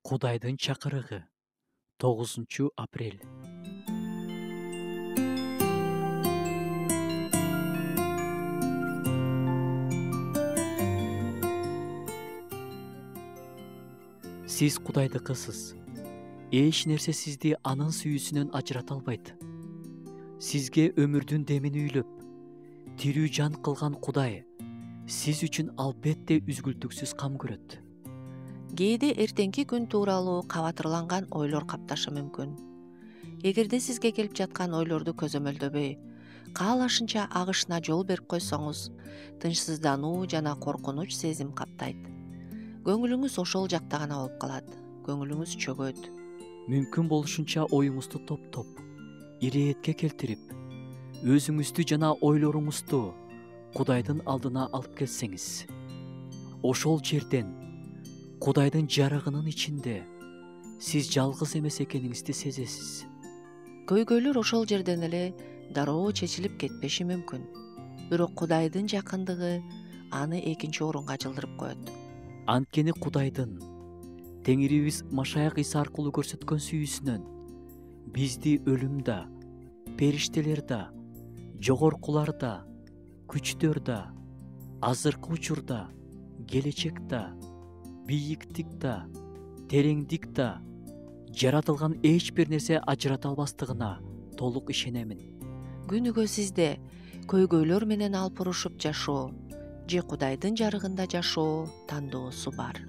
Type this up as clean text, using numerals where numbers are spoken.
Кудайдын чакырыгы 9 апрель. Сиз Кудайдыкысыз. Эч нерсе сизди анын сүйүүсүнөн ажырата албайт. Сизге өмүрдүн демин үйлөп, тирүү жан кылган Кудай сиз үчүн албетте үзгүлтүксүз кам көрөт. Кээде эртеңки күн тууралуу кабатырланган ойлор капташы мүмкүн. Эгерде сизге келип жаткан ойлорду көзөмөлдөбөй, каалашынча агышына жол берип койсоңуз, тынчсыздануу жана коркунуч сезим каптайт. Көңүлүңүз ошол жакта гана болуп калат. Көңүлүңүз чөгөт. Мүмкүн болушунча оюңузду топтоп, ирээтке келтирип, өзүңүздү жана ойлоруңузду Кудайдын алдына алып келсеңиз, ошол жерден Кудайдын жарыгынын ичинде сиз жалгыз эмес экениңизди сезесиз. Көйгөйлөр ошол жерден эле дароо чечилип кетпеши мүмкүн. Бирок Кудайдын жакындыгы аны экинчи орунга жылдырып коет. Анткени Кудайдын Теңирибиз Машаяк Иса аркылуу көрсөткөн сүйүүсүнөн бизди өлүм да, периштелер да, жогоркулар да, күчтөр да, азыркы учурда, келечек да, бийиктик да, тереңдик да, жаратылган эч бир нерсе ажырата албастыгына толук ишенемин. Күнүгө сизде көйгөйлөр менен алпурушуп жашоо же Кудайдын жарыгында жашоо тандоосу бар.